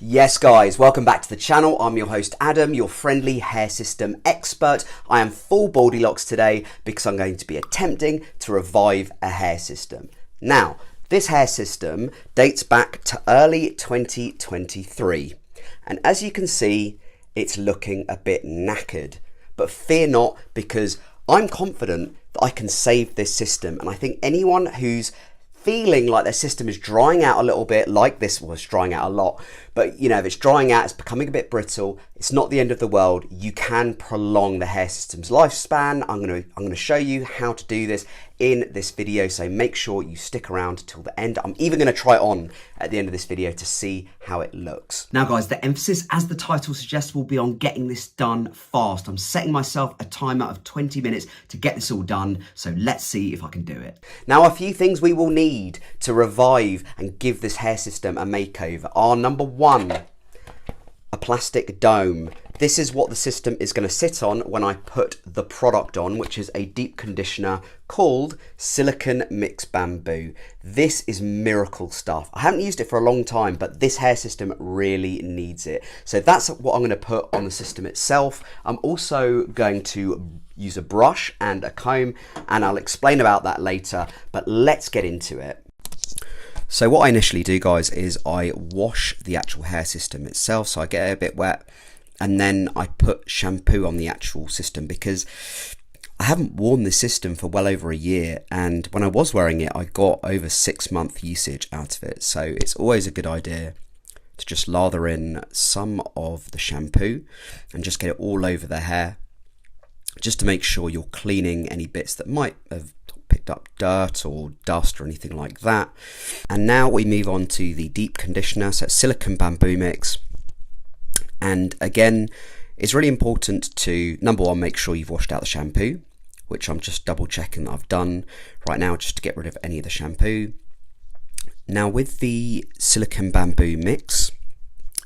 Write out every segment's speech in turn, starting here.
Yes guys, welcome back to the channel. I'm your host Adam, your friendly hair system expert. I am full Baldylocks today because I'm going to be attempting to revive a hair system. Now, this hair system dates back to early 2023. And as you can see, it's looking a bit knackered. But fear not, because I'm confident that I can save this system. And I think anyone who's feeling like their system is drying out a little bit, like this was drying out a lot, but you know, if it's drying out, it's becoming a bit brittle, it's not the end of the world. You can prolong the hair system's lifespan. I'm going to show you how to do this in this video, so make sure you stick around till the end. I'm even going to try it on at the end of this video to see how it looks. Now guys, the emphasis, as the title suggests, will be on getting this done fast. I'm setting myself a timer of 20 minutes to get this all done, so let's see if I can do it. Now, a few things we will need to revive and give this hair system a makeover are: number one, a plastic dome. This is what the system is going to sit on when I put the product on, which is a deep conditioner called Silicon Mix Bamboo. This is miracle stuff. I haven't used it for a long time, but this hair system really needs it. So that's what I'm going to put on the system itself. I'm also going to use a brush and a comb, and I'll explain about that later, but let's get into it. So what I initially do, guys, is I wash the actual hair system itself. So I get it a bit wet, and then I put shampoo on the actual system because I haven't worn this system for well over a year, and when I was wearing it, I got over 6-month usage out of it. So it's always a good idea to just lather in some of the shampoo and just get it all over the hair, just to make sure you're cleaning any bits that might have picked up dirt or dust or anything like that. And now we move on to the deep conditioner, so it's Silicon Bamboo Mix. And again, it's really important to, number one, make sure you've washed out the shampoo, which I'm just double checking that I've done right now, just to get rid of any of the shampoo. Now with the Silicon Bamboo Mix,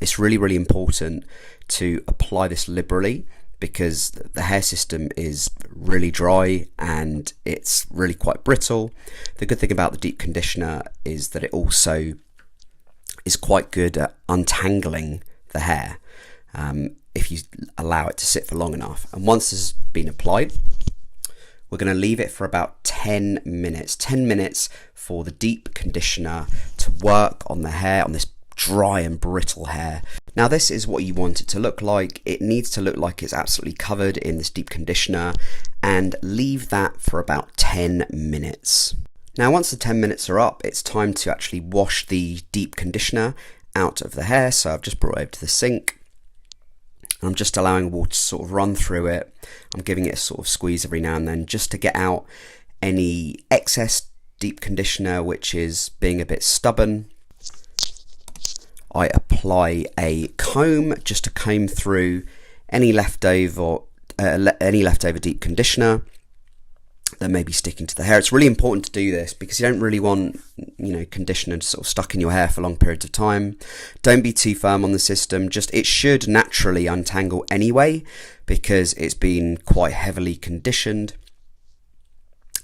it's really important to apply this liberally, because the hair system is really dry and it's really quite brittle. The good thing about the deep conditioner is that it also is quite good at untangling the hair if you allow it to sit for long enough. And once this has been applied, we're going to leave it for about 10 minutes. 10 minutes for the deep conditioner to work on the hair, on this dry and brittle hair. Now this is what you want it to look like. It needs to look like it's absolutely covered in this deep conditioner, and leave that for about 10 minutes. Now once the 10 minutes are up, it's time to actually wash the deep conditioner out of the hair. So I've just brought it over to the sink. I'm just allowing water to sort of run through it. I'm giving it a sort of squeeze every now and then just to get out any excess deep conditioner which is being a bit stubborn. I apply a comb just to comb through any leftover deep conditioner that may be sticking to the hair. It's really important to do this because you don't really want, conditioner sort of stuck in your hair for long periods of time. Don't be too firm on the system. It should naturally untangle anyway because it's been quite heavily conditioned.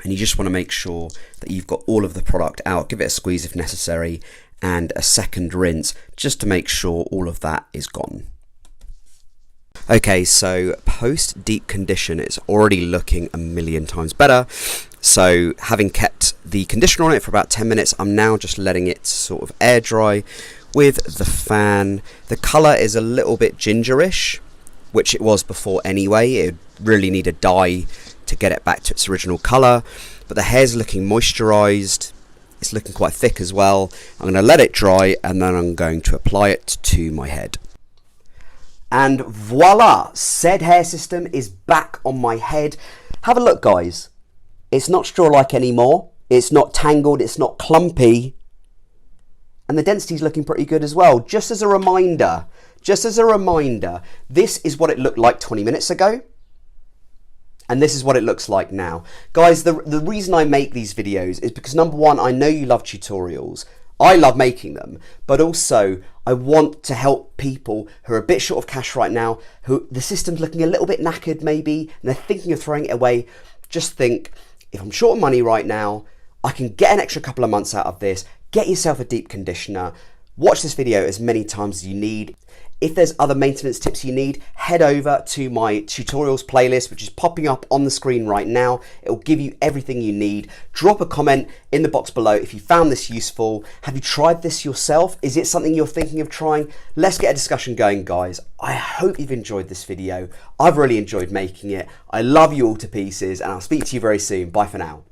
And you just want to make sure that you've got all of the product out. Give it a squeeze if necessary, and a second rinse just to make sure all of that is gone. Okay, so post deep condition, it's already looking a million times better. So having kept the conditioner on it for about 10 minutes, I'm now just letting it sort of air dry with the fan. The colour is a little bit gingerish, which it was before anyway. It really need a dye to get it back to its original colour, but the hair's looking moisturised. It's looking quite thick as well. I'm going to let it dry, and then I'm going to apply it to my head. And voila, said hair system is back on my head. Have a look, guys. It's not straw-like anymore. It's not tangled, it's not clumpy. And the density's looking pretty good as well. Just as a reminder, this is what it looked like 20 minutes ago. And this is what it looks like now. Guys, the reason I make these videos is because, number one, I know you love tutorials. I love making them, but also I want to help people who are a bit short of cash right now, who the system's looking a little bit knackered maybe, and they're thinking of throwing it away. Just think, if I'm short of money right now, I can get an extra couple of months out of this. Get yourself a deep conditioner, Watch this video as many times as you need. If there's other maintenance tips you need, head over to my tutorials playlist, which is popping up on the screen right now. It will give you everything you need. Drop a comment in the box below if you found this useful. Have you tried this yourself? Is it something you're thinking of trying? Let's get a discussion going, guys. I hope you've enjoyed this video. I've really enjoyed making it. I love you all to pieces, and I'll speak to you very soon. Bye for now.